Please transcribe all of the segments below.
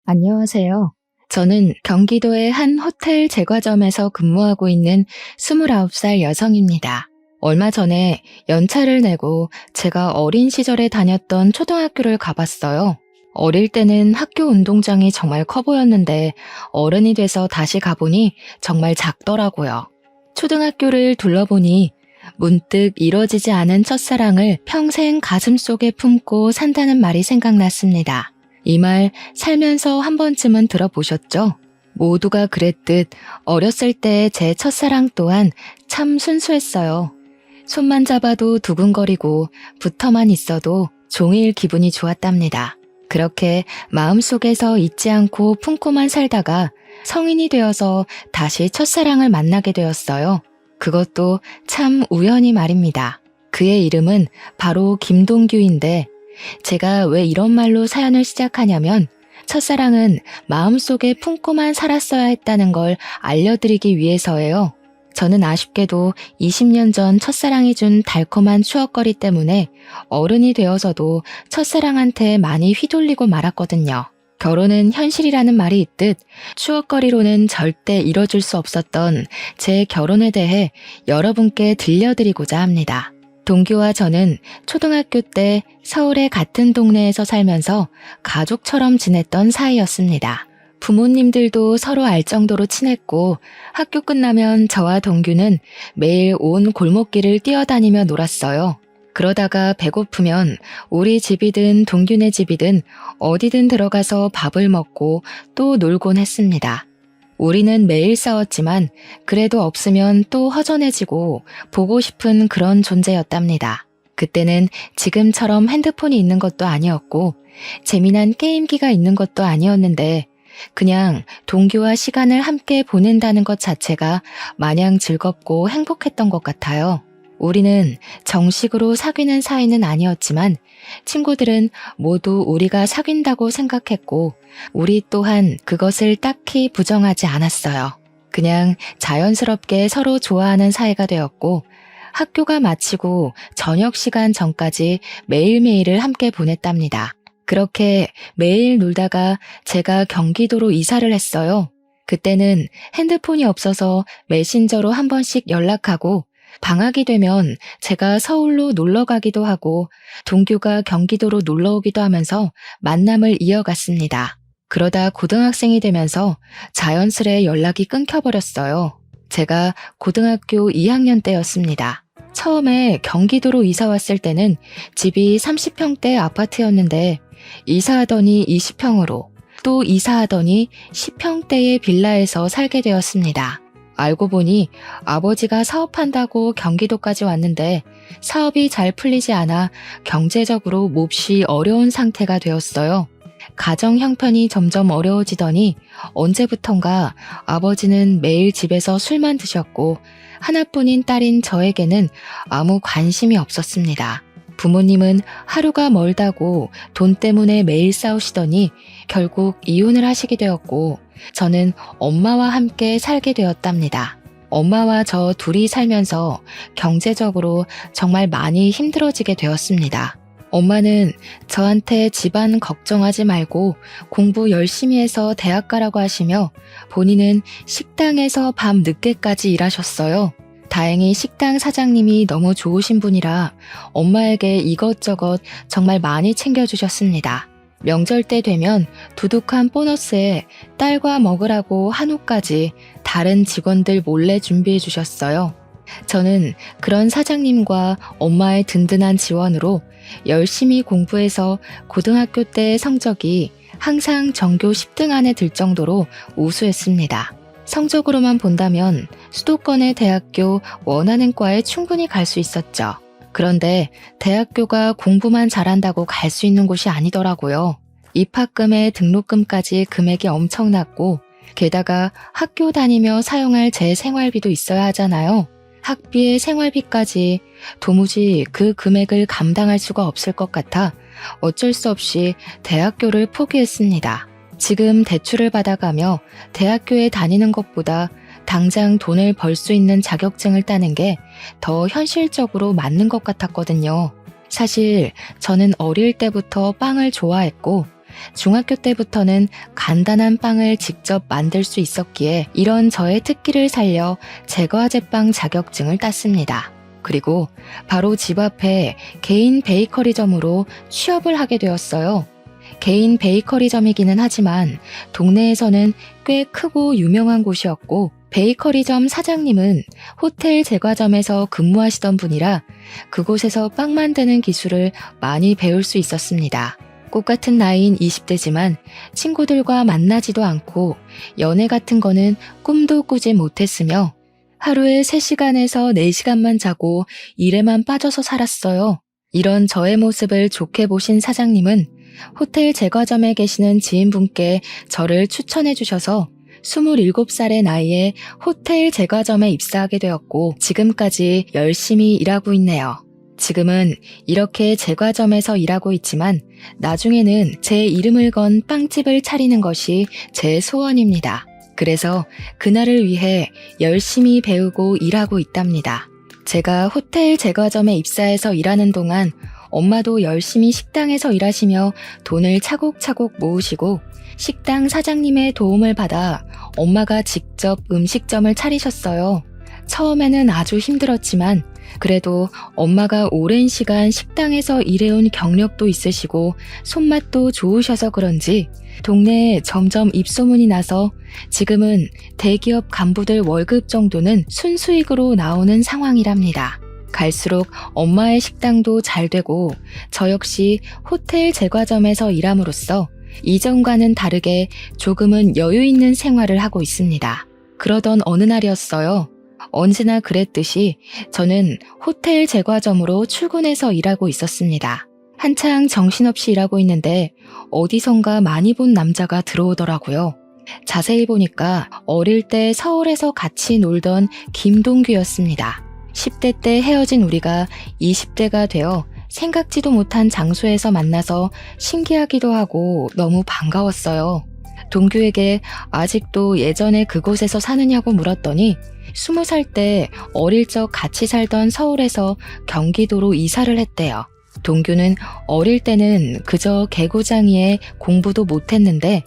안녕하세요. 저는 경기도의 한 호텔 제과점에서 근무하고 있는 29살 여성입니다. 얼마 전에 연차를 내고 제가 어린 시절에 다녔던 초등학교를 가봤어요. 어릴 때는 학교 운동장이 정말 커 보였는데 어른이 돼서 다시 가보니 정말 작더라고요. 초등학교를 둘러보니 문득 이뤄지지 않은 첫사랑을 평생 가슴속에 품고 산다는 말이 생각났습니다. 이 말 살면서 한 번쯤은 들어보셨죠? 모두가 그랬듯 어렸을 때 제 첫사랑 또한 참 순수했어요. 손만 잡아도 두근거리고 붙어만 있어도 종일 기분이 좋았답니다. 그렇게 마음속에서 잊지 않고 품고만 살다가 성인이 되어서 다시 첫사랑을 만나게 되었어요. 그것도 참 우연히 말입니다. 그의 이름은 바로 김동규인데 제가 왜 이런 말로 사연을 시작하냐면 첫사랑은 마음속에 품고만 살았어야 했다는 걸 알려드리기 위해서예요. 저는 아쉽게도 20년 전 첫사랑이 준 달콤한 추억거리 때문에 어른이 되어서도 첫사랑한테 많이 휘둘리고 말았거든요. 결혼은 현실이라는 말이 있듯 추억거리로는 절대 이뤄줄 수 없었던 제 결혼에 대해 여러분께 들려드리고자 합니다. 동규와 저는 초등학교 때 서울의 같은 동네에서 살면서 가족처럼 지냈던 사이였습니다. 부모님들도 서로 알 정도로 친했고 학교 끝나면 저와 동규는 매일 온 골목길을 뛰어다니며 놀았어요. 그러다가 배고프면 우리 집이든 동규네 집이든 어디든 들어가서 밥을 먹고 또 놀곤 했습니다. 우리는 매일 싸웠지만 그래도 없으면 또 허전해지고 보고 싶은 그런 존재였답니다. 그때는 지금처럼 핸드폰이 있는 것도 아니었고 재미난 게임기가 있는 것도 아니었는데 그냥 동규와 시간을 함께 보낸다는 것 자체가 마냥 즐겁고 행복했던 것 같아요. 우리는 정식으로 사귀는 사이는 아니었지만 친구들은 모두 우리가 사귄다고 생각했고 우리 또한 그것을 딱히 부정하지 않았어요. 그냥 자연스럽게 서로 좋아하는 사이가 되었고 학교가 마치고 저녁 시간 전까지 매일매일을 함께 보냈답니다. 그렇게 매일 놀다가 제가 경기도로 이사를 했어요. 그때는 핸드폰이 없어서 메신저로 한 번씩 연락하고 방학이 되면 제가 서울로 놀러 가기도 하고 동규가 경기도로 놀러 오기도 하면서 만남을 이어갔습니다. 그러다 고등학생이 되면서 자연스레 연락이 끊겨버렸어요. 제가 고등학교 2학년 때였습니다. 처음에 경기도로 이사 왔을 때는 집이 30평대 아파트였는데 이사하더니 20평으로 또 이사하더니 10평대의 빌라에서 살게 되었습니다. 알고 보니 아버지가 사업한다고 경기도까지 왔는데 사업이 잘 풀리지 않아 경제적으로 몹시 어려운 상태가 되었어요. 가정 형편이 점점 어려워지더니 언제부턴가 아버지는 매일 집에서 술만 드셨고 하나뿐인 딸인 저에게는 아무 관심이 없었습니다. 부모님은 하루가 멀다고 돈 때문에 매일 싸우시더니 결국 이혼을 하시게 되었고 저는 엄마와 함께 살게 되었답니다. 엄마와 저 둘이 살면서 경제적으로 정말 많이 힘들어지게 되었습니다. 엄마는 저한테 집안 걱정하지 말고 공부 열심히 해서 대학 가라고 하시며 본인은 식당에서 밤 늦게까지 일하셨어요. 다행히 식당 사장님이 너무 좋으신 분이라 엄마에게 이것저것 정말 많이 챙겨주셨습니다. 명절 때 되면 두둑한 보너스에 딸과 먹으라고 한우까지 다른 직원들 몰래 준비해 주셨어요. 저는 그런 사장님과 엄마의 든든한 지원으로 열심히 공부해서 고등학교 때 성적이 항상 전교 10등 안에 들 정도로 우수했습니다. 성적으로만 본다면 수도권의 대학교 원하는 과에 충분히 갈 수 있었죠. 그런데 대학교가 공부만 잘한다고 갈 수 있는 곳이 아니더라고요. 입학금에 등록금까지 금액이 엄청났고 게다가 학교 다니며 사용할 제 생활비도 있어야 하잖아요. 학비에 생활비까지 도무지 그 금액을 감당할 수가 없을 것 같아 어쩔 수 없이 대학교를 포기했습니다. 지금 대출을 받아가며 대학교에 다니는 것보다 당장 돈을 벌 수 있는 자격증을 따는 게 더 현실적으로 맞는 것 같았거든요. 사실 저는 어릴 때부터 빵을 좋아했고 중학교 때부터는 간단한 빵을 직접 만들 수 있었기에 이런 저의 특기를 살려 제과제빵 자격증을 땄습니다. 그리고 바로 집 앞에 개인 베이커리점으로 취업을 하게 되었어요. 개인 베이커리점이기는 하지만 동네에서는 꽤 크고 유명한 곳이었고 베이커리점 사장님은 호텔 제과점에서 근무하시던 분이라 그곳에서 빵 만드는 기술을 많이 배울 수 있었습니다. 꽃같은 나이인 20대지만 친구들과 만나지도 않고 연애 같은 거는 꿈도 꾸지 못했으며 하루에 3시간에서 4시간만 자고 일에만 빠져서 살았어요. 이런 저의 모습을 좋게 보신 사장님은 호텔 제과점에 계시는 지인분께 저를 추천해 주셔서 27살의 나이에 호텔 제과점에 입사하게 되었고 지금까지 열심히 일하고 있네요. 지금은 이렇게 제과점에서 일하고 있지만 나중에는 제 이름을 건 빵집을 차리는 것이 제 소원입니다. 그래서 그날을 위해 열심히 배우고 일하고 있답니다. 제가 호텔 제과점에 입사해서 일하는 동안 엄마도 열심히 식당에서 일하시며 돈을 차곡차곡 모으시고 식당 사장님의 도움을 받아 엄마가 직접 음식점을 차리셨어요. 처음에는 아주 힘들었지만 그래도 엄마가 오랜 시간 식당에서 일해온 경력도 있으시고 손맛도 좋으셔서 그런지 동네에 점점 입소문이 나서 지금은 대기업 간부들 월급 정도는 순수익으로 나오는 상황이랍니다. 갈수록 엄마의 식당도 잘 되고 저 역시 호텔 제과점에서 일함으로써 이전과는 다르게 조금은 여유 있는 생활을 하고 있습니다. 그러던 어느 날이었어요. 언제나 그랬듯이 저는 호텔 제과점으로 출근해서 일하고 있었습니다. 한창 정신없이 일하고 있는데 어디선가 많이 본 남자가 들어오더라고요. 자세히 보니까 어릴 때 서울에서 같이 놀던 김동규였습니다. 10대 때 헤어진 우리가 20대가 되어 생각지도 못한 장소에서 만나서 신기하기도 하고 너무 반가웠어요. 동규에게 아직도 예전에 그곳에서 사느냐고 물었더니 20살 때 어릴 적 같이 살던 서울에서 경기도로 이사를 했대요. 동규는 어릴 때는 그저 개구장이에 공부도 못했는데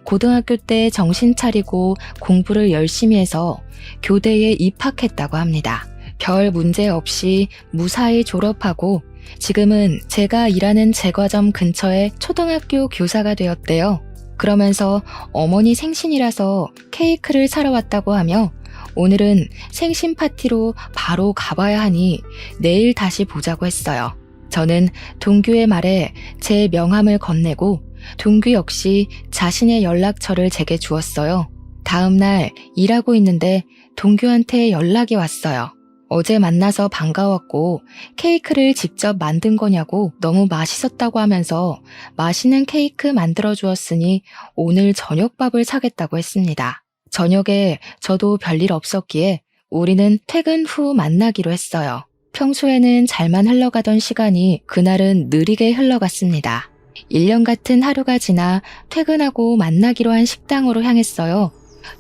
고등학교 때 정신 차리고 공부를 열심히 해서 교대에 입학했다고 합니다. 별 문제 없이 무사히 졸업하고 지금은 제가 일하는 제과점 근처에 초등학교 교사가 되었대요. 그러면서 어머니 생신이라서 케이크를 사러 왔다고 하며 오늘은 생신 파티로 바로 가봐야 하니 내일 다시 보자고 했어요. 저는 동규의 말에 제 명함을 건네고 동규 역시 자신의 연락처를 제게 주었어요. 다음 날 일하고 있는데 동규한테 연락이 왔어요. 어제 만나서 반가웠고 케이크를 직접 만든 거냐고 너무 맛있었다고 하면서 맛있는 케이크 만들어 주었으니 오늘 저녁밥을 사겠다고 했습니다. 저녁에 저도 별일 없었기에 우리는 퇴근 후 만나기로 했어요. 평소에는 잘만 흘러가던 시간이 그날은 느리게 흘러갔습니다. 1년 같은 하루가 지나 퇴근하고 만나기로 한 식당으로 향했어요.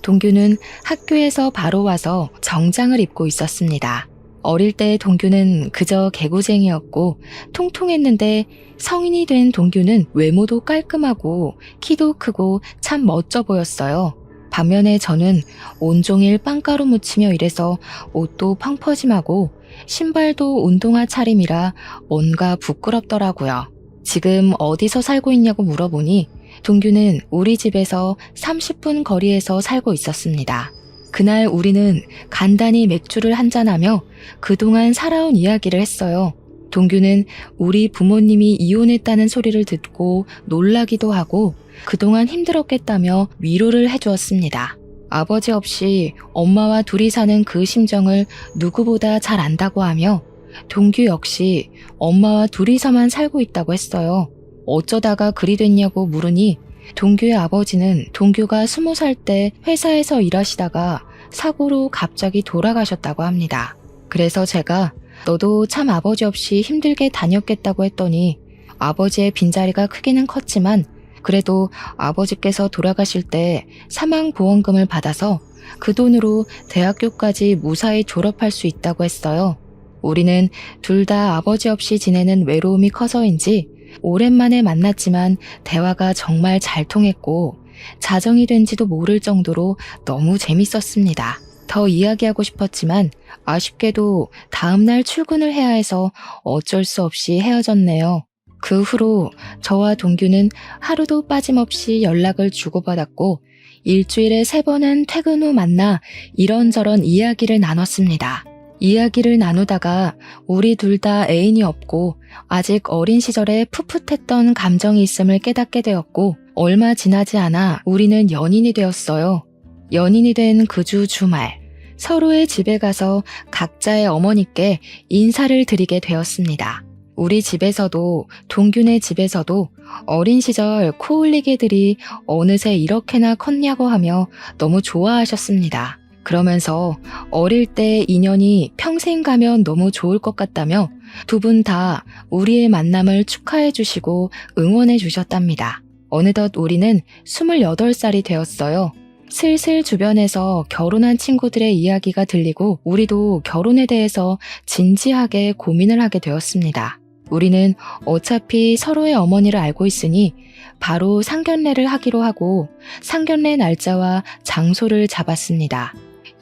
동규는 학교에서 바로 와서 정장을 입고 있었습니다. 어릴 때 동규는 그저 개구쟁이였고 통통했는데 성인이 된 동규는 외모도 깔끔하고 키도 크고 참 멋져 보였어요. 반면에 저는 온종일 빵가루 묻히며 일해서 옷도 펑퍼짐하고 신발도 운동화 차림이라 뭔가 부끄럽더라고요. 지금 어디서 살고 있냐고 물어보니 동규는 우리 집에서 30분 거리에서 살고 있었습니다. 그날 우리는 간단히 맥주를 한잔하며 그동안 살아온 이야기를 했어요. 동규는 우리 부모님이 이혼했다는 소리를 듣고 놀라기도 하고 그동안 힘들었겠다며 위로를 해주었습니다. 아버지 없이 엄마와 둘이 사는 그 심정을 누구보다 잘 안다고 하며 동규 역시 엄마와 둘이서만 살고 있다고 했어요. 어쩌다가 그리 됐냐고 물으니 동규의 아버지는 동규가 20살 때 회사에서 일하시다가 사고로 갑자기 돌아가셨다고 합니다. 그래서 제가 너도 참 아버지 없이 힘들게 다녔겠다고 했더니 아버지의 빈자리가 크기는 컸지만 그래도 아버지께서 돌아가실 때 사망보험금을 받아서 그 돈으로 대학교까지 무사히 졸업할 수 있다고 했어요. 우리는 둘 다 아버지 없이 지내는 외로움이 커서인지 오랜만에 만났지만 대화가 정말 잘 통했고 자정이 된지도 모를 정도로 너무 재밌었습니다. 더 이야기하고 싶었지만 아쉽게도 다음날 출근을 해야 해서 어쩔 수 없이 헤어졌네요. 그 후로 저와 동규는 하루도 빠짐없이 연락을 주고받았고 일주일에 3번은 퇴근 후 만나 이런저런 이야기를 나눴습니다. 이야기를 나누다가 우리 둘 다 애인이 없고 아직 어린 시절에 풋풋했던 감정이 있음을 깨닫게 되었고 얼마 지나지 않아 우리는 연인이 되었어요. 연인이 된 그 주 주말 서로의 집에 가서 각자의 어머니께 인사를 드리게 되었습니다. 우리 집에서도 동규네 집에서도 어린 시절 코올리개들이 어느새 이렇게나 컸냐고 하며 너무 좋아하셨습니다. 그러면서 어릴 때 인연이 평생 가면 너무 좋을 것 같다며 두 분 다 우리의 만남을 축하해 주시고 응원해 주셨답니다. 어느덧 우리는 28살이 되었어요. 슬슬 주변에서 결혼한 친구들의 이야기가 들리고 우리도 결혼에 대해서 진지하게 고민을 하게 되었습니다. 우리는 어차피 서로의 어머니를 알고 있으니 바로 상견례를 하기로 하고 상견례 날짜와 장소를 잡았습니다.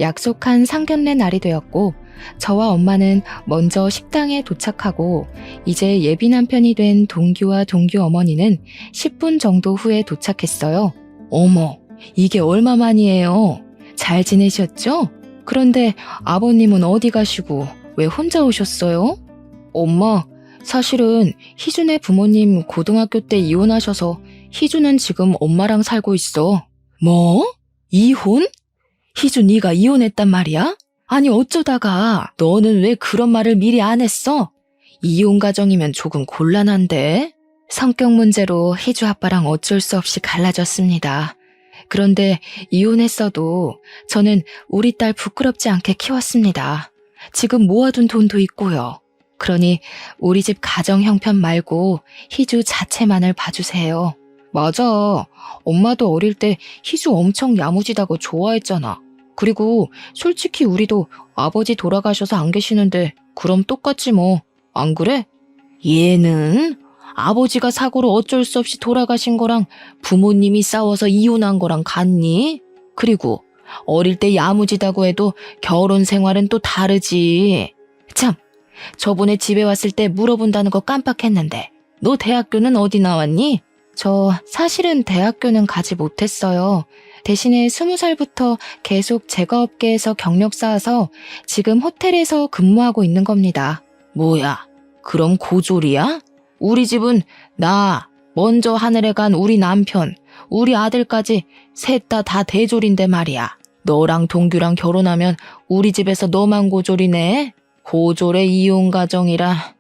약속한 상견례 날이 되었고 저와 엄마는 먼저 식당에 도착하고 이제 예비 남편이 된 동규와 동규 어머니는 10분 정도 후에 도착했어요. 어머, 이게 얼마만이에요? 잘 지내셨죠? 그런데 아버님은 어디 가시고 왜 혼자 오셨어요? 엄마, 사실은 희준의 부모님 고등학교 때 이혼하셔서 희준은 지금 엄마랑 살고 있어. 뭐? 이혼? 희준 네가 이혼했단 말이야? 아니 어쩌다가 너는 왜 그런 말을 미리 안 했어? 이혼 가정이면 조금 곤란한데? 성격 문제로 희주 아빠랑 어쩔 수 없이 갈라졌습니다. 그런데 이혼했어도 저는 우리 딸 부끄럽지 않게 키웠습니다. 지금 모아둔 돈도 있고요. 그러니 우리 집 가정 형편 말고 희주 자체만을 봐주세요. 맞아. 엄마도 어릴 때 희주 엄청 야무지다고 좋아했잖아. 그리고 솔직히 우리도 아버지 돌아가셔서 안 계시는데 그럼 똑같지 뭐. 안 그래? 얘는 아버지가 사고로 어쩔 수 없이 돌아가신 거랑 부모님이 싸워서 이혼한 거랑 같니? 그리고 어릴 때 야무지다고 해도 결혼 생활은 또 다르지. 참, 저번에 집에 왔을 때 물어본다는 거 깜빡했는데 너 대학교는 어디 나왔니? 저 사실은 대학교는 가지 못했어요. 대신에 20살부터 계속 제과업계에서 경력 쌓아서 지금 호텔에서 근무하고 있는 겁니다. 뭐야, 그럼 고졸이야? 우리 집은 나, 먼저 하늘에 간 우리 남편, 우리 아들까지 셋 다 대졸인데 말이야. 너랑 동규랑 결혼하면 우리 집에서 너만 고졸이네? 고졸의 이혼 가정이라.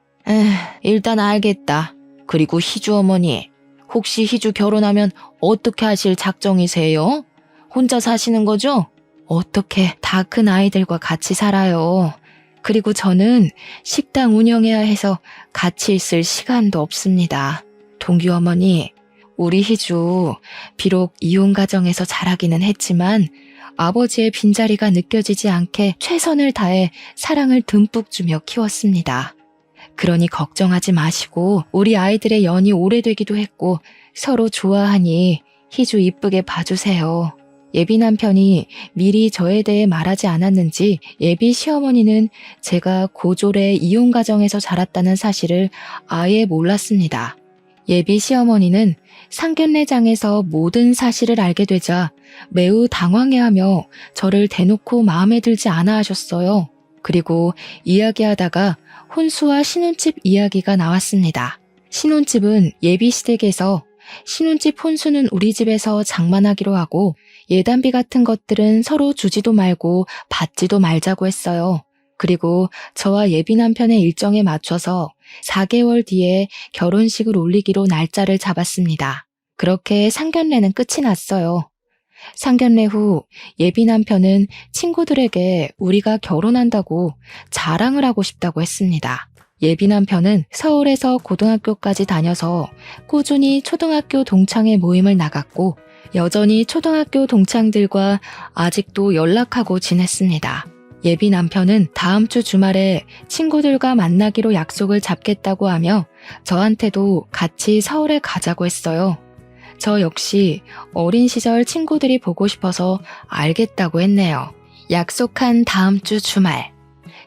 일단 알겠다. 그리고 희주 어머니, 혹시 희주 결혼하면 어떻게 하실 작정이세요? 혼자 사시는 거죠? 어떻게 다 큰 아이들과 같이 살아요. 그리고 저는 식당 운영해야 해서 같이 있을 시간도 없습니다. 동규 어머니, 우리 희주 비록 이혼 가정에서 자라기는 했지만 아버지의 빈자리가 느껴지지 않게 최선을 다해 사랑을 듬뿍 주며 키웠습니다. 그러니 걱정하지 마시고 우리 아이들의 연이 오래되기도 했고 서로 좋아하니 희주 이쁘게 봐주세요. 예비 남편이 미리 저에 대해 말하지 않았는지 예비 시어머니는 제가 고졸의 이혼 가정에서 자랐다는 사실을 아예 몰랐습니다. 예비 시어머니는 상견례장에서 모든 사실을 알게 되자 매우 당황해하며 저를 대놓고 마음에 들지 않아 하셨어요. 그리고 이야기하다가 혼수와 신혼집 이야기가 나왔습니다. 신혼집은 예비 시댁에서 신혼집 혼수는 우리 집에서 장만하기로 하고 예단비 같은 것들은 서로 주지도 말고 받지도 말자고 했어요. 그리고 저와 예비 남편의 일정에 맞춰서 4개월 뒤에 결혼식을 올리기로 날짜를 잡았습니다. 그렇게 상견례는 끝이 났어요. 상견례 후 예비 남편은 친구들에게 우리가 결혼한다고 자랑을 하고 싶다고 했습니다. 예비 남편은 서울에서 고등학교까지 다녀서 꾸준히 초등학교 동창회 모임을 나갔고 여전히 초등학교 동창들과 아직도 연락하고 지냈습니다. 예비 남편은 다음 주 주말에 친구들과 만나기로 약속을 잡겠다고 하며 저한테도 같이 서울에 가자고 했어요. 저 역시 어린 시절 친구들이 보고 싶어서 알겠다고 했네요. 약속한 다음 주 주말.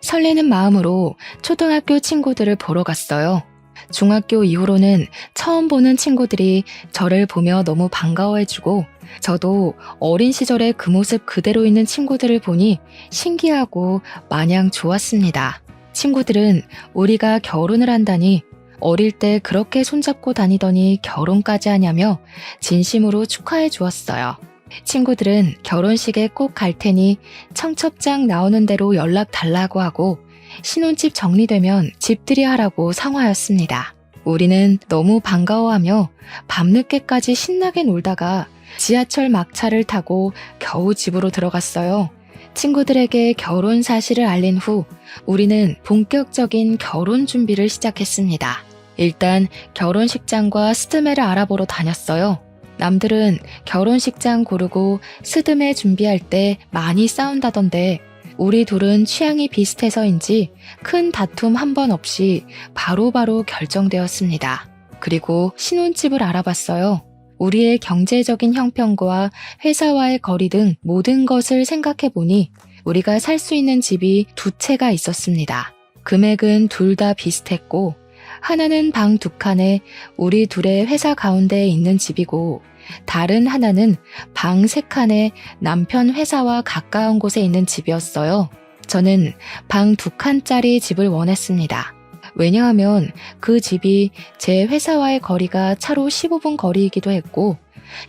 설레는 마음으로 초등학교 친구들을 보러 갔어요. 중학교 이후로는 처음 보는 친구들이 저를 보며 너무 반가워해주고 저도 어린 시절의 그 모습 그대로 있는 친구들을 보니 신기하고 마냥 좋았습니다. 친구들은 우리가 결혼을 한다니 어릴 때 그렇게 손잡고 다니더니 결혼까지 하냐며 진심으로 축하해 주었어요. 친구들은 결혼식에 꼭 갈 테니 청첩장 나오는 대로 연락 달라고 하고 신혼집 정리되면 집들이 하라고 상화였습니다. 우리는 너무 반가워하며 밤늦게까지 신나게 놀다가 지하철 막차를 타고 겨우 집으로 들어갔어요. 친구들에게 결혼 사실을 알린 후 우리는 본격적인 결혼 준비를 시작했습니다. 일단 결혼식장과 스드메를 알아보러 다녔어요. 남들은 결혼식장 고르고 스드메 준비할 때 많이 싸운다던데 우리 둘은 취향이 비슷해서인지 큰 다툼 한 번 없이 바로바로 결정되었습니다. 그리고 신혼집을 알아봤어요. 우리의 경제적인 형편과 회사와의 거리 등 모든 것을 생각해보니 우리가 살 수 있는 집이 두 채가 있었습니다. 금액은 둘 다 비슷했고 하나는 방 2칸에 우리 둘의 회사 가운데에 있는 집이고 다른 하나는 방 3칸에 남편 회사와 가까운 곳에 있는 집이었어요. 저는 방 2칸짜리 집을 원했습니다. 왜냐하면 그 집이 제 회사와의 거리가 차로 15분 거리이기도 했고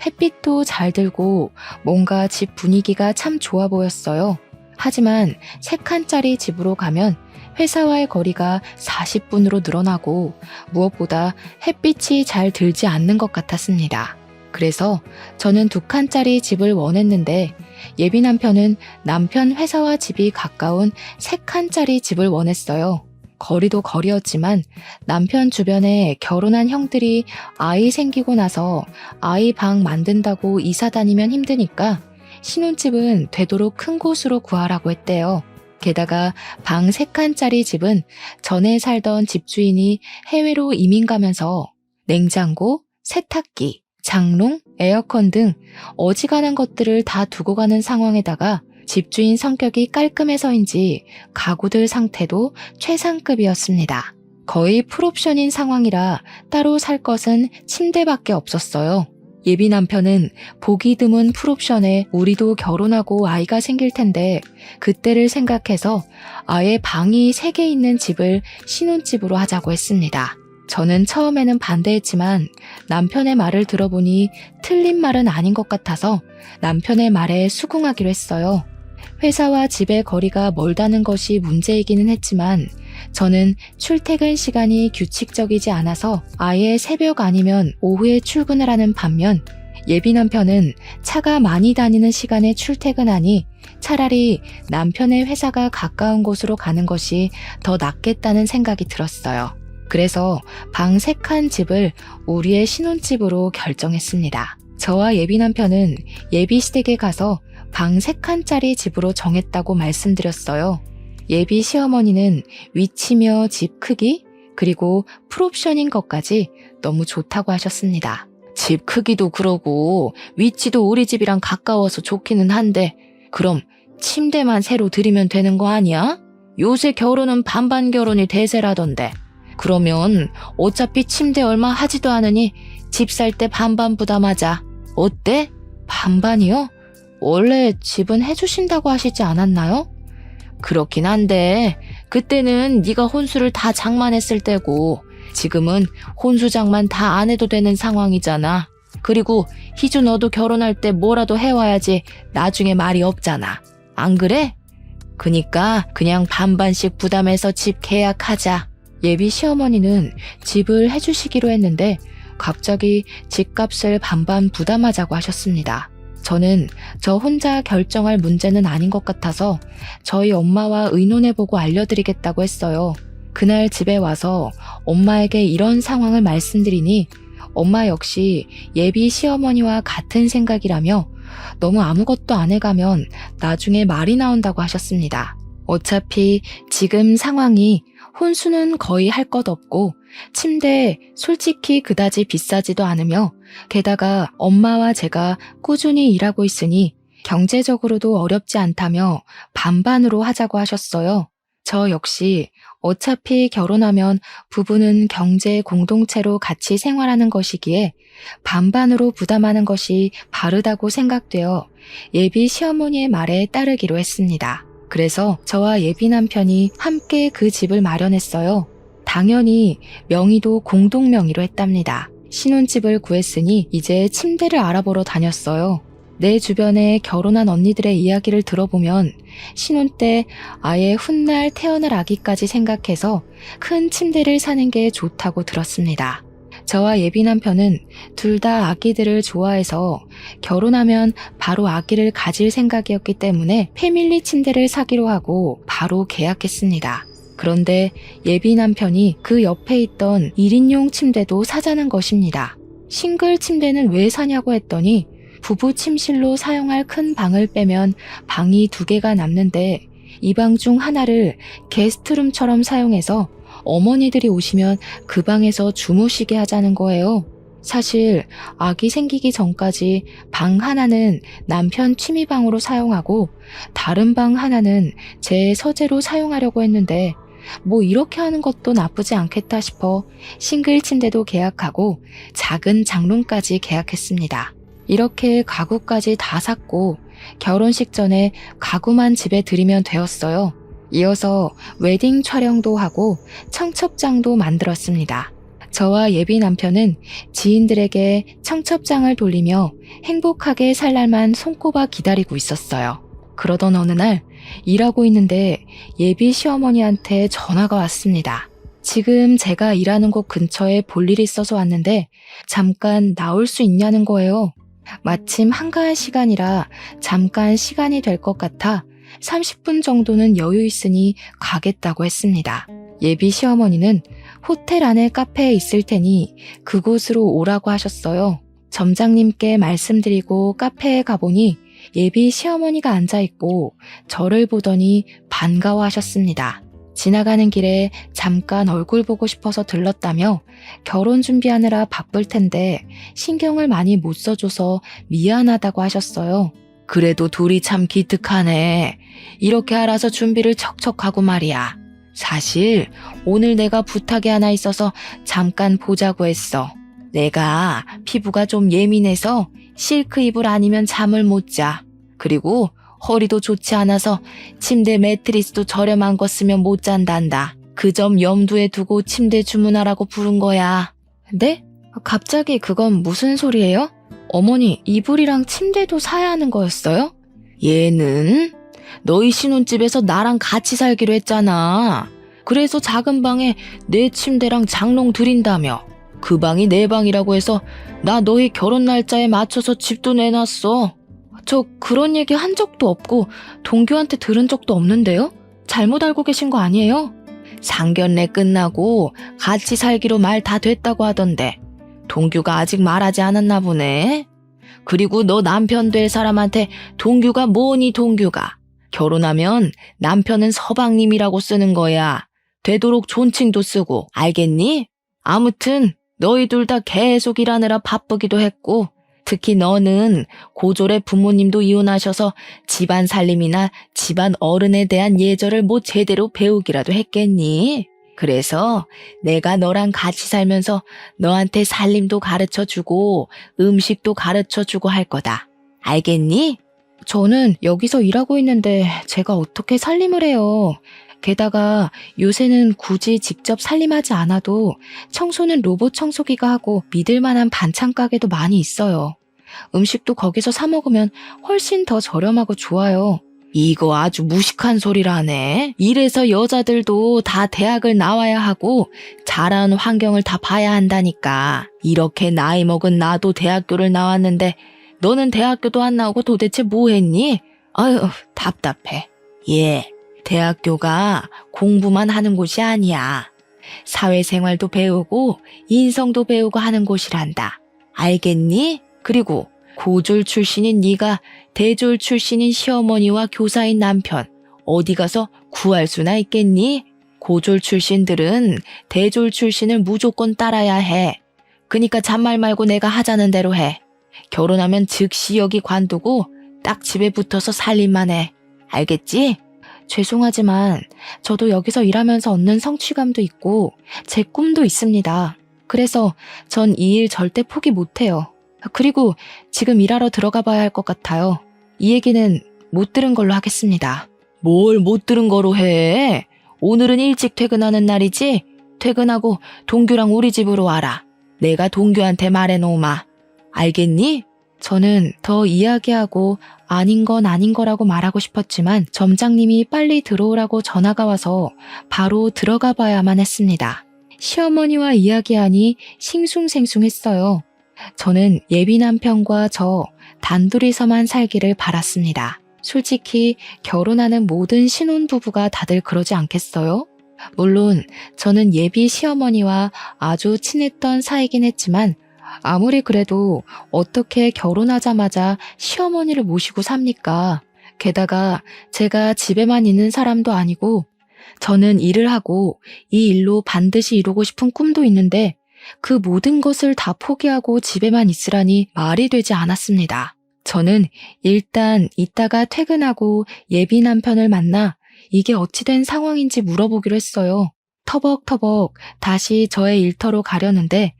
햇빛도 잘 들고 뭔가 집 분위기가 참 좋아 보였어요. 하지만 3칸짜리 집으로 가면 회사와의 거리가 40분으로 늘어나고 무엇보다 햇빛이 잘 들지 않는 것 같았습니다. 그래서 저는 2칸짜리 집을 원했는데 예비 남편은 남편 회사와 집이 가까운 3칸짜리 집을 원했어요. 거리도 거리였지만 남편 주변에 결혼한 형들이 아이 생기고 나서 아이 방 만든다고 이사 다니면 힘드니까 신혼집은 되도록 큰 곳으로 구하라고 했대요. 게다가 방 3칸짜리 집은 전에 살던 집주인이 해외로 이민 가면서 냉장고, 세탁기, 장롱, 에어컨 등 어지간한 것들을 다 두고 가는 상황에다가 집주인 성격이 깔끔해서인지 가구들 상태도 최상급이었습니다. 거의 풀옵션인 상황이라 따로 살 것은 침대밖에 없었어요. 예비 남편은 보기 드문 풀옵션에 우리도 결혼하고 아이가 생길 텐데 그때를 생각해서 아예 방이 3개 있는 집을 신혼집으로 하자고 했습니다. 저는 처음에는 반대했지만 남편의 말을 들어보니 틀린 말은 아닌 것 같아서 남편의 말에 수긍하기로 했어요. 회사와 집의 거리가 멀다는 것이 문제이기는 했지만 저는 출퇴근 시간이 규칙적이지 않아서 아예 새벽 아니면 오후에 출근을 하는 반면 예비 남편은 차가 많이 다니는 시간에 출퇴근하니 차라리 남편의 회사가 가까운 곳으로 가는 것이 더 낫겠다는 생각이 들었어요. 그래서 방 3칸 집을 우리의 신혼집으로 결정했습니다. 저와 예비 남편은 예비 시댁에 가서 방 3칸짜리 집으로 정했다고 말씀드렸어요. 예비 시어머니는 위치며 집 크기 그리고 풀옵션인 것까지 너무 좋다고 하셨습니다. 집 크기도 그러고 위치도 우리 집이랑 가까워서 좋기는 한데 그럼 침대만 새로 들이면 되는 거 아니야? 요새 결혼은 반반 결혼이 대세라던데. 그러면 어차피 침대 얼마 하지도 않으니 집 살 때 반반 부담하자. 어때? 반반이요? 원래 집은 해주신다고 하시지 않았나요? 그렇긴 한데 그때는 네가 혼수를 다 장만했을 때고 지금은 혼수장만 다 안 해도 되는 상황이잖아. 그리고 희주 너도 결혼할 때 뭐라도 해와야지 나중에 말이 없잖아. 안 그래? 그니까 그냥 반반씩 부담해서 집 계약하자. 예비 시어머니는 집을 해주시기로 했는데 갑자기 집값을 반반 부담하자고 하셨습니다. 저는 저 혼자 결정할 문제는 아닌 것 같아서 저희 엄마와 의논해보고 알려드리겠다고 했어요. 그날 집에 와서 엄마에게 이런 상황을 말씀드리니 엄마 역시 예비 시어머니와 같은 생각이라며 너무 아무것도 안 해가면 나중에 말이 나온다고 하셨습니다. 어차피 지금 상황이 혼수는 거의 할 것 없고 침대 솔직히 그다지 비싸지도 않으며 게다가 엄마와 제가 꾸준히 일하고 있으니 경제적으로도 어렵지 않다며 반반으로 하자고 하셨어요. 저 역시 어차피 결혼하면 부부는 경제 공동체로 같이 생활하는 것이기에 반반으로 부담하는 것이 바르다고 생각되어 예비 시어머니의 말에 따르기로 했습니다. 그래서 저와 예비 남편이 함께 그 집을 마련했어요. 당연히 명의도 공동 명의로 했답니다. 신혼집을 구했으니 이제 침대를 알아보러 다녔어요. 내 주변에 결혼한 언니들의 이야기를 들어보면 신혼 때 아예 훗날 태어날 아기까지 생각해서 큰 침대를 사는 게 좋다고 들었습니다. 저와 예비 남편은 둘 다 아기들을 좋아해서 결혼하면 바로 아기를 가질 생각이었기 때문에 패밀리 침대를 사기로 하고 바로 계약했습니다. 그런데 예비 남편이 그 옆에 있던 1인용 침대도 사자는 것입니다. 싱글 침대는 왜 사냐고 했더니 부부 침실로 사용할 큰 방을 빼면 방이 2개가 남는데 이 방 중 하나를 게스트룸처럼 사용해서 어머니들이 오시면 그 방에서 주무시게 하자는 거예요. 사실 아기 생기기 전까지 방 하나는 남편 취미방으로 사용하고 다른 방 하나는 제 서재로 사용하려고 했는데 뭐 이렇게 하는 것도 나쁘지 않겠다 싶어 싱글 침대도 계약하고 작은 장롱까지 계약했습니다. 이렇게 가구까지 다 샀고 결혼식 전에 가구만 집에 들이면 되었어요. 이어서 웨딩 촬영도 하고 청첩장도 만들었습니다. 저와 예비 남편은 지인들에게 청첩장을 돌리며 행복하게 살 날만 손꼽아 기다리고 있었어요. 그러던 어느 날 일하고 있는데 예비 시어머니한테 전화가 왔습니다. 지금 제가 일하는 곳 근처에 볼 일이 있어서 왔는데 잠깐 나올 수 있냐는 거예요. 마침 한가한 시간이라 잠깐 시간이 될 것 같아 30분 정도는 여유 있으니 가겠다고 했습니다. 예비 시어머니는 호텔 안에 카페에 있을 테니 그곳으로 오라고 하셨어요. 점장님께 말씀드리고 카페에 가보니 예비 시어머니가 앉아있고 저를 보더니 반가워하셨습니다. 지나가는 길에 잠깐 얼굴 보고 싶어서 들렀다며 결혼 준비하느라 바쁠 텐데 신경을 많이 못 써줘서 미안하다고 하셨어요. 그래도 둘이 참 기특하네. 이렇게 알아서 준비를 척척하고 말이야. 사실 오늘 내가 부탁이 하나 있어서 잠깐 보자고 했어. 내가 피부가 좀 예민해서 실크 이불 아니면 잠을 못 자. 그리고 허리도 좋지 않아서 침대 매트리스도 저렴한 거 쓰면 못 잔단다. 그 점 염두에 두고 침대 주문하라고 부른 거야. 네? 갑자기 그건 무슨 소리예요? 어머니, 이불이랑 침대도 사야 하는 거였어요? 얘는 너희 신혼집에서 나랑 같이 살기로 했잖아. 그래서 작은 방에 내 침대랑 장롱 드린다며. 그 방이 내 방이라고 해서 나 너희 결혼 날짜에 맞춰서 집도 내놨어. 저 그런 얘기 한 적도 없고 동규한테 들은 적도 없는데요? 잘못 알고 계신 거 아니에요? 상견례 끝나고 같이 살기로 말 다 됐다고 하던데 동규가 아직 말하지 않았나 보네. 그리고 너 남편 될 사람한테 동규가 뭐니 동규가. 결혼하면 남편은 서방님이라고 쓰는 거야. 되도록 존칭도 쓰고 알겠니? 아무튼 너희 둘 다 계속 일하느라 바쁘기도 했고 특히 너는 고졸의 부모님도 이혼하셔서 집안 살림이나 집안 어른에 대한 예절을 뭐 제대로 배우기라도 했겠니? 그래서 내가 너랑 같이 살면서 너한테 살림도 가르쳐주고 음식도 가르쳐주고 할 거다. 알겠니? 저는 여기서 일하고 있는데 제가 어떻게 살림을 해요. 게다가 요새는 굳이 직접 살림하지 않아도 청소는 로봇 청소기가 하고 믿을 만한 반찬 가게도 많이 있어요. 음식도 거기서 사 먹으면 훨씬 더 저렴하고 좋아요. 이거 아주 무식한 소리라네. 이래서 여자들도 다 대학을 나와야 하고 자라는 환경을 다 봐야 한다니까. 이렇게 나이 먹은 나도 대학교를 나왔는데 너는 대학교도 안 나오고 도대체 뭐 했니? 아유, 답답해. 예. 대학교가 공부만 하는 곳이 아니야. 사회생활도 배우고 인성도 배우고 하는 곳이란다. 알겠니? 그리고 고졸 출신인 네가 대졸 출신인 시어머니와 교사인 남편 어디 가서 구할 수나 있겠니? 고졸 출신들은 대졸 출신을 무조건 따라야 해. 그니까 잔말 말고 내가 하자는 대로 해. 결혼하면 즉시 여기 관두고 딱 집에 붙어서 살림만 해. 알겠지? 죄송하지만 저도 여기서 일하면서 얻는 성취감도 있고 제 꿈도 있습니다. 그래서 전 이 일 절대 포기 못해요. 그리고 지금 일하러 들어가 봐야 할 것 같아요. 이 얘기는 못 들은 걸로 하겠습니다. 뭘 못 들은 거로 해? 오늘은 일찍 퇴근하는 날이지? 퇴근하고 동규랑 우리 집으로 와라. 내가 동규한테 말해놓으마. 알겠니? 저는 더 이야기하고 아닌 건 아닌 거라고 말하고 싶었지만 점장님이 빨리 들어오라고 전화가 와서 바로 들어가 봐야만 했습니다. 시어머니와 이야기하니 싱숭생숭했어요. 저는 예비 남편과 저 단둘이서만 살기를 바랐습니다. 솔직히 결혼하는 모든 신혼부부가 다들 그러지 않겠어요? 물론 저는 예비 시어머니와 아주 친했던 사이긴 했지만 아무리 그래도 어떻게 결혼하자마자 시어머니를 모시고 삽니까? 게다가 제가 집에만 있는 사람도 아니고 저는 일을 하고 이 일로 반드시 이루고 싶은 꿈도 있는데 그 모든 것을 다 포기하고 집에만 있으라니 말이 되지 않았습니다. 저는 일단 이따가 퇴근하고 예비 남편을 만나 이게 어찌된 상황인지 물어보기로 했어요. 터벅터벅 다시 저의 일터로 가려는데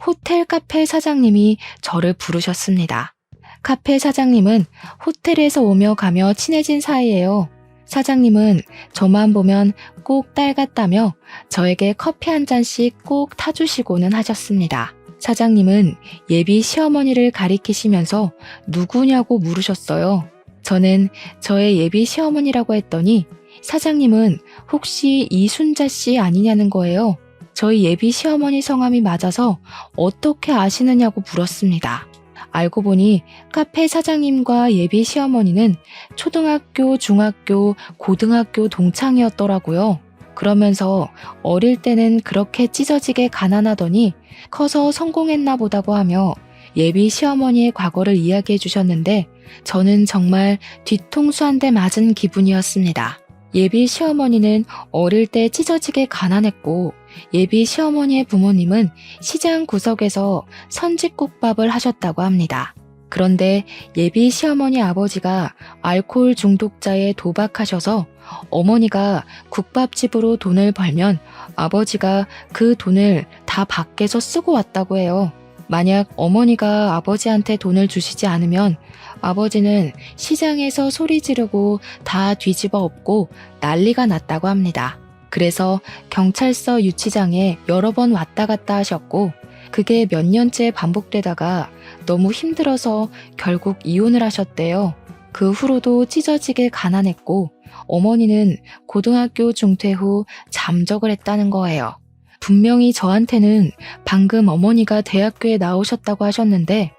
호텔 카페 사장님이 저를 부르셨습니다. 카페 사장님은 호텔에서 오며 가며 친해진 사이예요. 사장님은 저만 보면 꼭 딸 같다며 저에게 커피 한 잔씩 꼭 타주시고는 하셨습니다. 사장님은 예비 시어머니를 가리키시면서 누구냐고 물으셨어요. 저는 저의 예비 시어머니라고 했더니 사장님은 혹시 이순자 씨 아니냐는 거예요. 저희 예비 시어머니 성함이 맞아서 어떻게 아시느냐고 물었습니다. 알고 보니 카페 사장님과 예비 시어머니는 초등학교, 중학교, 고등학교 동창이었더라고요. 그러면서 어릴 때는 그렇게 찢어지게 가난하더니 커서 성공했나 보다고 하며 예비 시어머니의 과거를 이야기해 주셨는데 저는 정말 뒤통수 한 대 맞은 기분이었습니다. 예비 시어머니는 어릴 때 찢어지게 가난했고 예비 시어머니의 부모님은 시장 구석에서 선짓국밥을 하셨다고 합니다. 그런데 예비 시어머니 아버지가 알코올 중독자에 도박하셔서 어머니가 국밥집으로 돈을 벌면 아버지가 그 돈을 다 밖에서 쓰고 왔다고 해요. 만약 어머니가 아버지한테 돈을 주시지 않으면 아버지는 시장에서 소리 지르고 다 뒤집어 엎고 난리가 났다고 합니다. 그래서 경찰서 유치장에 여러 번 왔다 갔다 하셨고 그게 몇 년째 반복되다가 너무 힘들어서 결국 이혼을 하셨대요. 그 후로도 찢어지게 가난했고 어머니는 고등학교 중퇴 후 잠적을 했다는 거예요. 분명히 저한테는 방금 어머니가 대학교에 나오셨다고 하셨는데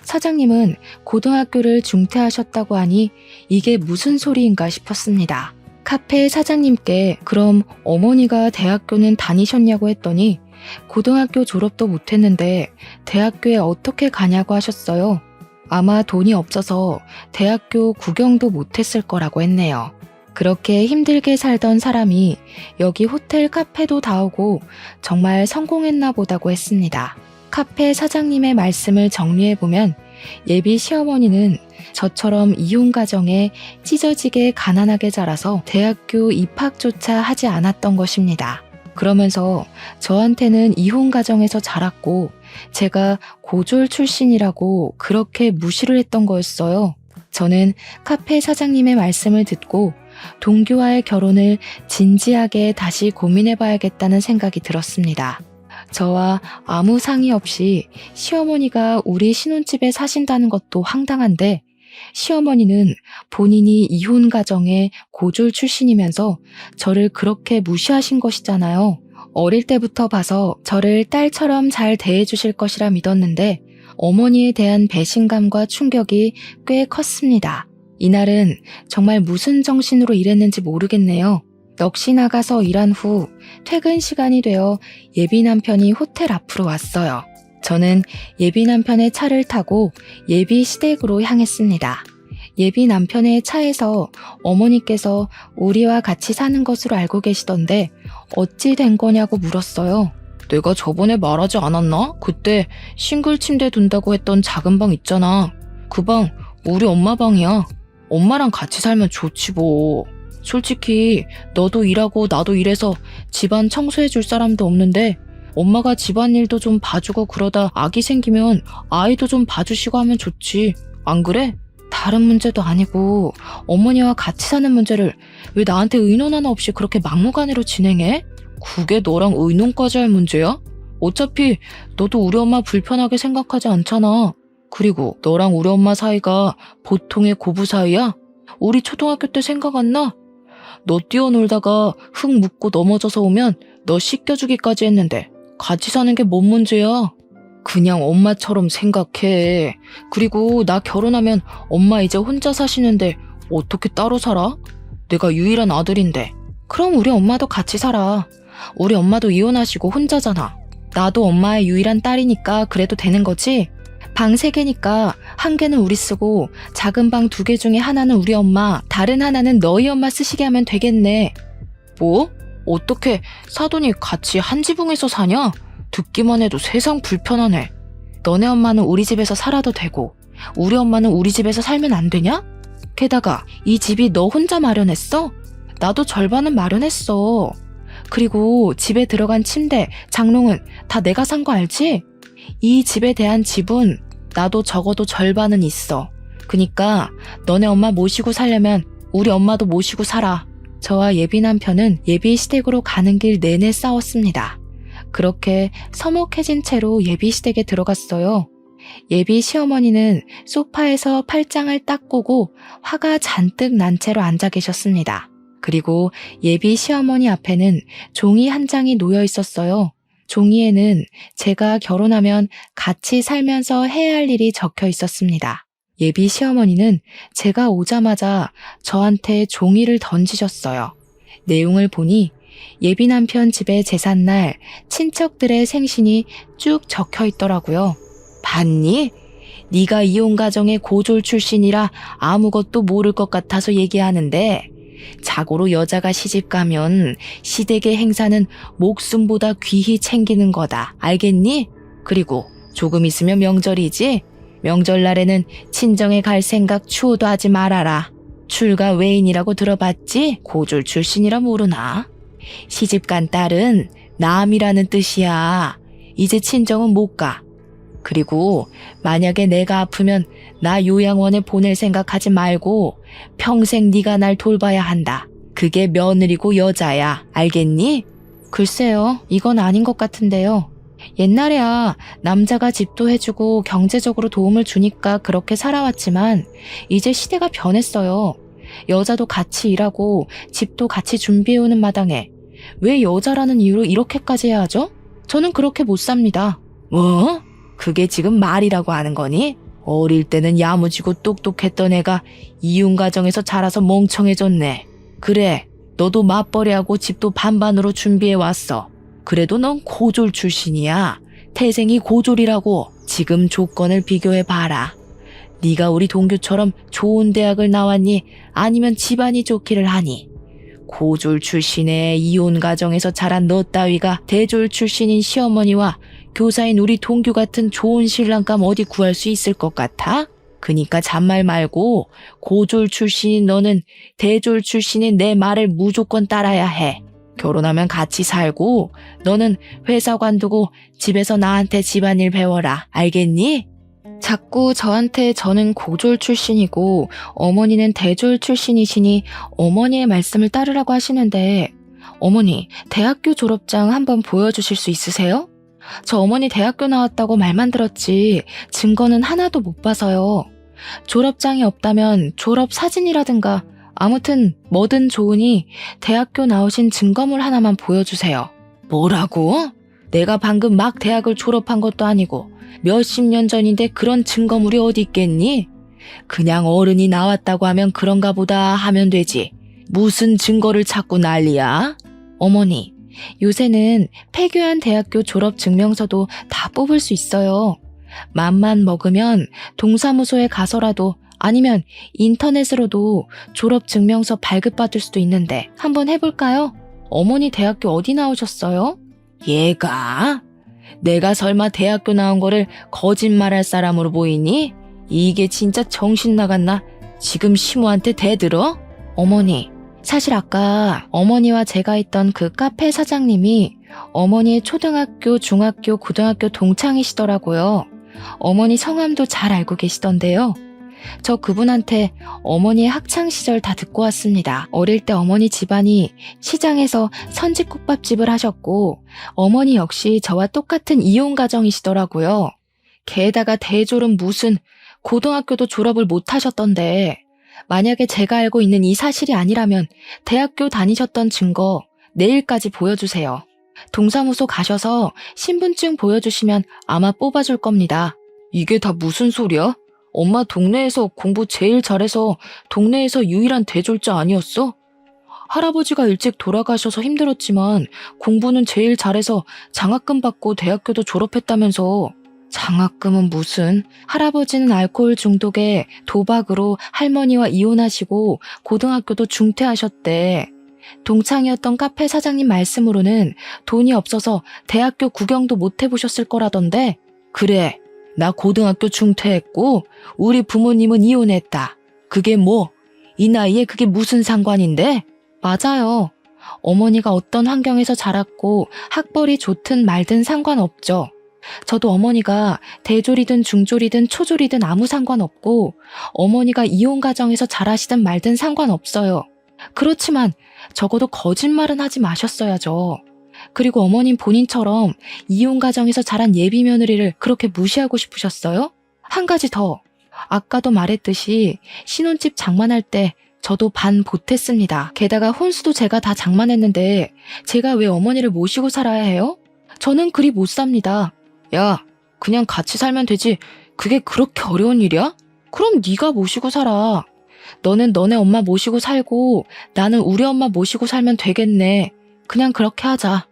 사장님은 고등학교를 중퇴하셨다고 하니 이게 무슨 소리인가 싶었습니다. 카페 사장님께 그럼 어머니가 대학교는 다니셨냐고 했더니 고등학교 졸업도 못했는데 대학교에 어떻게 가냐고 하셨어요. 아마 돈이 없어서 대학교 구경도 못했을 거라고 했네요. 그렇게 힘들게 살던 사람이 여기 호텔 카페도 다오고 정말 성공했나 보다고 했습니다. 카페 사장님의 말씀을 정리해보면 예비 시어머니는 저처럼 이혼 가정에 찢어지게 가난하게 자라서 대학교 입학조차 하지 않았던 것입니다. 그러면서 저한테는 이혼 가정에서 자랐고 제가 고졸 출신이라고 그렇게 무시를 했던 거였어요. 저는 카페 사장님의 말씀을 듣고 동규와의 결혼을 진지하게 다시 고민해봐야겠다는 생각이 들었습니다. 저와 아무 상의 없이 시어머니가 우리 신혼집에 사신다는 것도 황당한데 시어머니는 본인이 이혼 가정의 고졸 출신이면서 저를 그렇게 무시하신 것이잖아요. 어릴 때부터 봐서 저를 딸처럼 잘 대해주실 것이라 믿었는데 어머니에 대한 배신감과 충격이 꽤 컸습니다. 이날은 정말 무슨 정신으로 일했는지 모르겠네요. 넋이 나가서 일한 후 퇴근 시간이 되어 예비 남편이 호텔 앞으로 왔어요. 저는 예비 남편의 차를 타고 예비 시댁으로 향했습니다. 예비 남편의 차에서 어머니께서 우리와 같이 사는 것으로 알고 계시던데 어찌 된 거냐고 물었어요. 내가 저번에 말하지 않았나? 그때 싱글 침대 둔다고 했던 작은 방 있잖아. 그 방 우리 엄마 방이야. 엄마랑 같이 살면 좋지 뭐. 솔직히 너도 일하고 나도 일해서 집안 청소해줄 사람도 없는데 엄마가 집안일도 좀 봐주고 그러다 아기 생기면 아이도 좀 봐주시고 하면 좋지. 안 그래? 다른 문제도 아니고 어머니와 같이 사는 문제를 왜 나한테 의논 하나 없이 그렇게 막무가내로 진행해? 그게 너랑 의논까지 할 문제야? 어차피 너도 우리 엄마 불편하게 생각하지 않잖아. 그리고 너랑 우리 엄마 사이가 보통의 고부 사이야? 우리 초등학교 때 생각 안 나? 너 뛰어놀다가 흙 묻고 넘어져서 오면 너 씻겨주기까지 했는데 같이 사는 게 뭔 문제야? 그냥 엄마처럼 생각해. 그리고 나 결혼하면 엄마 이제 혼자 사시는데 어떻게 따로 살아? 내가 유일한 아들인데. 그럼 우리 엄마도 같이 살아. 우리 엄마도 이혼하시고 혼자잖아. 나도 엄마의 유일한 딸이니까 그래도 되는 거지? 방 3개니까 한 개는 우리 쓰고 작은 방 2개 중에 하나는 우리 엄마, 다른 하나는 너희 엄마 쓰시게 하면 되겠네. 뭐? 어떻게 사돈이 같이 한 지붕에서 사냐? 듣기만 해도 세상 불편하네. 너네 엄마는 우리 집에서 살아도 되고 우리 엄마는 우리 집에서 살면 안 되냐? 게다가 이 집이 너 혼자 마련했어? 나도 절반은 마련했어. 그리고 집에 들어간 침대, 장롱은 다 내가 산 거 알지? 이 집에 대한 지분 나도 적어도 절반은 있어. 그니까 너네 엄마 모시고 살려면 우리 엄마도 모시고 살아. 저와 예비 남편은 예비 시댁으로 가는 길 내내 싸웠습니다. 그렇게 서먹해진 채로 예비 시댁에 들어갔어요. 예비 시어머니는 소파에서 팔짱을 딱 꼬고 화가 잔뜩 난 채로 앉아 계셨습니다. 그리고 예비 시어머니 앞에는 종이 한 장이 놓여 있었어요. 종이에는 제가 결혼하면 같이 살면서 해야 할 일이 적혀 있었습니다. 예비 시어머니는 제가 오자마자 저한테 종이를 던지셨어요. 내용을 보니 예비 남편 집의 제삿날 친척들의 생신이 쭉 적혀 있더라고요. 봤니? 네가 이혼 가정의 고졸 출신이라 아무것도 모를 것 같아서 얘기하는데 자고로 여자가 시집 가면 시댁의 행사는 목숨보다 귀히 챙기는 거다. 알겠니? 그리고 조금 있으면 명절이지? 명절날에는 친정에 갈 생각 추호도 하지 말아라. 출가 외인이라고 들어봤지? 고졸 출신이라 모르나? 시집간 딸은 남이라는 뜻이야. 이제 친정은 못 가. 그리고 만약에 내가 아프면 나 요양원에 보낼 생각하지 말고 평생 네가 날 돌봐야 한다. 그게 며느리고 여자야. 알겠니? 글쎄요, 이건 아닌 것 같은데요. 옛날에야 남자가 집도 해주고 경제적으로 도움을 주니까 그렇게 살아왔지만 이제 시대가 변했어요. 여자도 같이 일하고 집도 같이 준비해오는 마당에 왜 여자라는 이유로 이렇게까지 해야 하죠? 저는 그렇게 못 삽니다. 뭐? 그게 지금 말이라고 하는 거니? 어릴 때는 야무지고 똑똑했던 애가 이혼 가정에서 자라서 멍청해졌네. 그래, 너도 맞벌이하고 집도 반반으로 준비해왔어. 그래도 넌 고졸 출신이야. 태생이 고졸이라고. 지금 조건을 비교해봐라. 네가 우리 동규처럼 좋은 대학을 나왔니? 아니면 집안이 좋기를 하니? 고졸 출신의 이혼 가정에서 자란 너 따위가 대졸 출신인 시어머니와 교사인 우리 동규 같은 좋은 신랑감 어디 구할 수 있을 것 같아? 그니까 잔말 말고 고졸 출신인 너는 대졸 출신인 내 말을 무조건 따라야 해. 결혼하면 같이 살고 너는 회사 관두고 집에서 나한테 집안일 배워라. 알겠니? 자꾸 저한테 저는 고졸 출신이고 어머니는 대졸 출신이시니 어머니의 말씀을 따르라고 하시는데 어머니, 대학교 졸업장 한번 보여주실 수 있으세요? 저 어머니 대학교 나왔다고 말만 들었지 증거는 하나도 못 봐서요. 졸업장이 없다면 졸업 사진이라든가 아무튼 뭐든 좋으니 대학교 나오신 증거물 하나만 보여주세요. 뭐라고? 내가 방금 막 대학을 졸업한 것도 아니고 몇십 년 전인데 그런 증거물이 어디 있겠니? 그냥 어른이 나왔다고 하면 그런가 보다 하면 되지. 무슨 증거를 찾고 난리야? 어머니, 요새는 폐교한 대학교 졸업 증명서도 다 뽑을 수 있어요. 맘만 먹으면 동사무소에 가서라도 아니면 인터넷으로도 졸업증명서 발급받을 수도 있는데 한번 해볼까요? 어머니 대학교 어디 나오셨어요? 얘가? 내가 설마 대학교 나온 거를 거짓말할 사람으로 보이니? 이게 진짜 정신 나갔나? 지금 시모한테 대들어? 어머니, 사실 아까 어머니와 제가 있던 그 카페 사장님이 어머니의 초등학교, 중학교, 고등학교 동창이시더라고요. 어머니 성함도 잘 알고 계시던데요. 저 그분한테 어머니의 학창시절 다 듣고 왔습니다. 어릴 때 어머니 집안이 시장에서 선지국밥집을 하셨고 어머니 역시 저와 똑같은 이혼가정이시더라고요. 게다가 대졸은 무슨 고등학교도 졸업을 못 하셨던데 만약에 제가 알고 있는 이 사실이 아니라면 대학교 다니셨던 증거 내일까지 보여주세요. 동사무소 가셔서 신분증 보여주시면 아마 뽑아줄 겁니다. 이게 다 무슨 소리야? 엄마 동네에서 공부 제일 잘해서 동네에서 유일한 대졸자 아니었어? 할아버지가 일찍 돌아가셔서 힘들었지만 공부는 제일 잘해서 장학금 받고 대학교도 졸업했다면서. 장학금은 무슨? 할아버지는 알코올 중독에 도박으로 할머니와 이혼하시고 고등학교도 중퇴하셨대. 동창이었던 카페 사장님 말씀으로는 돈이 없어서 대학교 구경도 못 해보셨을 거라던데. 그래, 나 고등학교 중퇴했고 우리 부모님은 이혼했다. 그게 뭐? 이 나이에 그게 무슨 상관인데? 맞아요. 어머니가 어떤 환경에서 자랐고 학벌이 좋든 말든 상관없죠. 저도 어머니가 대졸이든 중졸이든 초졸이든 아무 상관없고 어머니가 이혼 가정에서 자라시든 말든 상관없어요. 그렇지만 적어도 거짓말은 하지 마셨어야죠. 그리고 어머님 본인처럼 이혼 가정에서 자란 예비 며느리를 그렇게 무시하고 싶으셨어요? 한 가지 더. 아까도 말했듯이 신혼집 장만할 때 저도 반 보탰습니다. 게다가 혼수도 제가 다 장만했는데 제가 왜 어머니를 모시고 살아야 해요? 저는 그리 못 삽니다. 야, 그냥 같이 살면 되지. 그게 그렇게 어려운 일이야? 그럼 네가 모시고 살아. 너는 너네 엄마 모시고 살고 나는 우리 엄마 모시고 살면 되겠네. 그냥 그렇게 하자.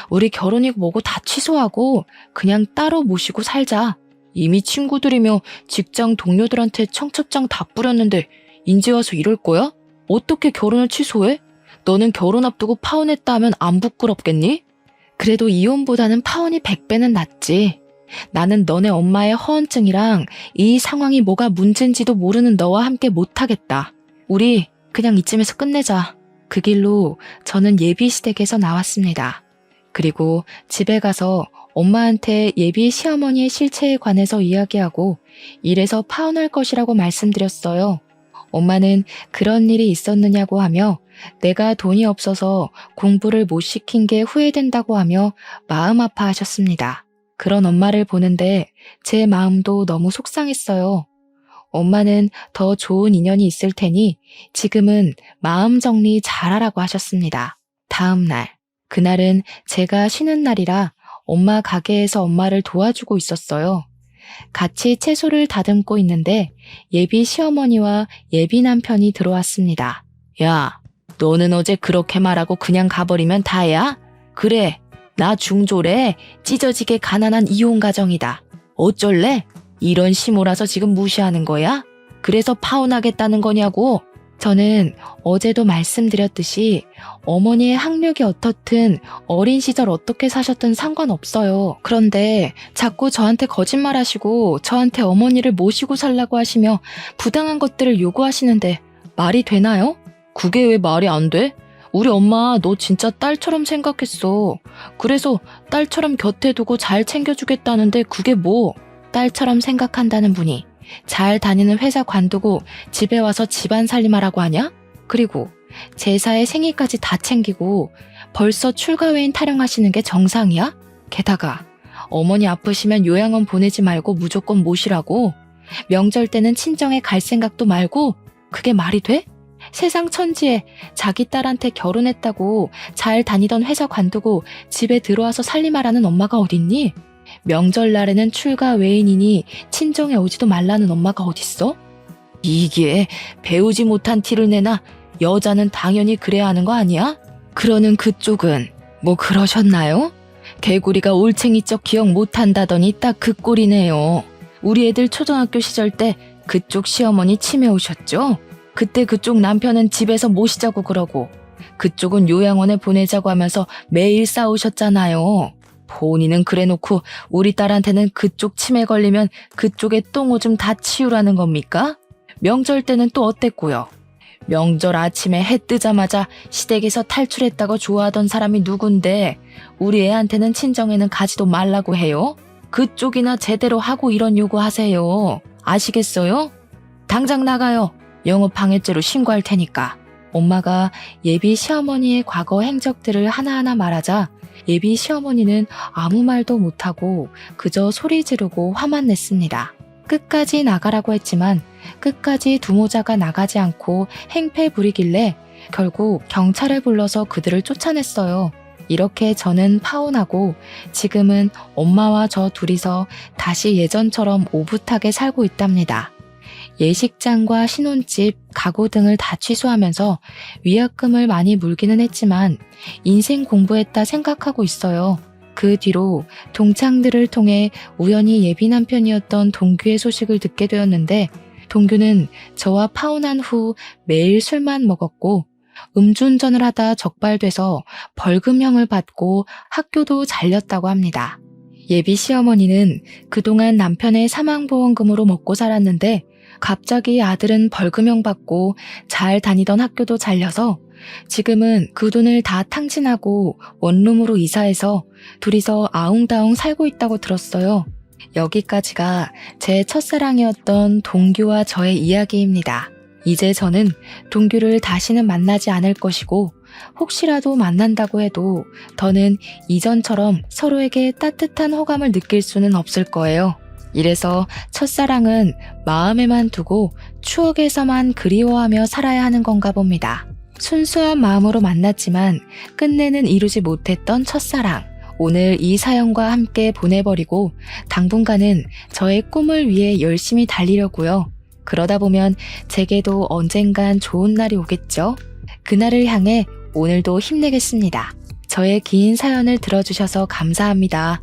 우리 결혼이고 뭐고 다 취소하고 그냥 따로 모시고 살자. 이미 친구들이며 직장 동료들한테 청첩장 다 뿌렸는데 인제 와서 이럴 거야? 어떻게 결혼을 취소해? 너는 결혼 앞두고 파혼했다 하면 안 부끄럽겠니? 그래도 이혼보다는 파혼이 100배는 낫지. 나는 너네 엄마의 허언증이랑 이 상황이 뭐가 문제인지도 모르는 너와 함께 못하겠다. 우리 그냥 이쯤에서 끝내자. 그 길로 저는 예비시댁에서 나왔습니다. 그리고 집에 가서 엄마한테 예비 시어머니의 실체에 관해서 이야기하고 이래서 파혼할 것이라고 말씀드렸어요. 엄마는 그런 일이 있었느냐고 하며 내가 돈이 없어서 공부를 못 시킨 게 후회된다고 하며 마음 아파하셨습니다. 그런 엄마를 보는데 제 마음도 너무 속상했어요. 엄마는 더 좋은 인연이 있을 테니 지금은 마음 정리 잘하라고 하셨습니다. 다음 날, 그날은 제가 쉬는 날이라 엄마 가게에서 엄마를 도와주고 있었어요. 같이 채소를 다듬고 있는데 예비 시어머니와 예비 남편이 들어왔습니다. 야, 너는 어제 그렇게 말하고 그냥 가버리면 다야? 그래, 나 중졸에 찢어지게 가난한 이혼 가정이다. 어쩔래? 이런 시모라서 지금 무시하는 거야? 그래서 파혼하겠다는 거냐고? 저는 어제도 말씀드렸듯이 어머니의 학력이 어떻든 어린 시절 어떻게 사셨든 상관없어요. 그런데 자꾸 저한테 거짓말하시고 저한테 어머니를 모시고 살라고 하시며 부당한 것들을 요구하시는데 말이 되나요? 그게 왜 말이 안 돼? 우리 엄마 너 진짜 딸처럼 생각했어. 그래서 딸처럼 곁에 두고 잘 챙겨주겠다는데 그게 뭐? 딸처럼 생각한다는 분이 잘 다니는 회사 관두고 집에 와서 집안 살림하라고 하냐? 그리고 제사에 생일까지 다 챙기고 벌써 출가회인 타령하시는 게 정상이야? 게다가 어머니 아프시면 요양원 보내지 말고 무조건 모시라고? 명절 때는 친정에 갈 생각도 말고? 그게 말이 돼? 세상 천지에 자기 딸한테 결혼했다고 잘 다니던 회사 관두고 집에 들어와서 살림하라는 엄마가 어딨니? 명절날에는 출가 외인이니 친정에 오지도 말라는 엄마가 어딨어? 이게 배우지 못한 티를 내나 여자는 당연히 그래야 하는 거 아니야? 그러는 그쪽은 뭐 그러셨나요? 개구리가 올챙이적 기억 못한다더니 딱 그 꼴이네요. 우리 애들 초등학교 시절 때 그쪽 시어머니 치매 오셨죠? 그때 그쪽 남편은 집에서 모시자고 그러고 그쪽은 요양원에 보내자고 하면서 매일 싸우셨잖아요. 본인은 그래놓고 우리 딸한테는 그쪽 치매 걸리면 그쪽에 똥오줌 다 치우라는 겁니까? 명절 때는 또 어땠고요? 명절 아침에 해 뜨자마자 시댁에서 탈출했다고 좋아하던 사람이 누군데 우리 애한테는 친정에는 가지도 말라고 해요? 그쪽이나 제대로 하고 이런 요구하세요. 아시겠어요? 당장 나가요. 영업방해죄로 신고할 테니까. 엄마가 예비 시어머니의 과거 행적들을 하나하나 말하자 예비 시어머니는 아무 말도 못하고 그저 소리 지르고 화만 냈습니다. 끝까지 나가라고 했지만 끝까지 두모자가 나가지 않고 행패 부리길래 결국 경찰을 불러서 그들을 쫓아냈어요. 이렇게 저는 파혼하고 지금은 엄마와 저 둘이서 다시 예전처럼 오붓하게 살고 있답니다. 예식장과 신혼집, 가구 등을 다 취소하면서 위약금을 많이 물기는 했지만 인생 공부했다 생각하고 있어요. 그 뒤로 동창들을 통해 우연히 예비 남편이었던 동규의 소식을 듣게 되었는데 동규는 저와 파혼한 후 매일 술만 먹었고 음주운전을 하다 적발돼서 벌금형을 받고 학교도 잘렸다고 합니다. 예비 시어머니는 그동안 남편의 사망보험금으로 먹고 살았는데 갑자기 아들은 벌금형 받고 잘 다니던 학교도 잘려서 지금은 그 돈을 다 탕진하고 원룸으로 이사해서 둘이서 아웅다웅 살고 있다고 들었어요. 여기까지가 제 첫사랑이었던 동규와 저의 이야기입니다. 이제 저는 동규를 다시는 만나지 않을 것이고 혹시라도 만난다고 해도 더는 이전처럼 서로에게 따뜻한 호감을 느낄 수는 없을 거예요. 이래서 첫사랑은 마음에만 두고 추억에서만 그리워하며 살아야 하는 건가 봅니다. 순수한 마음으로 만났지만 끝내는 이루지 못했던 첫사랑. 오늘 이 사연과 함께 보내버리고 당분간은 저의 꿈을 위해 열심히 달리려고요. 그러다 보면 제게도 언젠간 좋은 날이 오겠죠? 그날을 향해 오늘도 힘내겠습니다. 저의 긴 사연을 들어주셔서 감사합니다.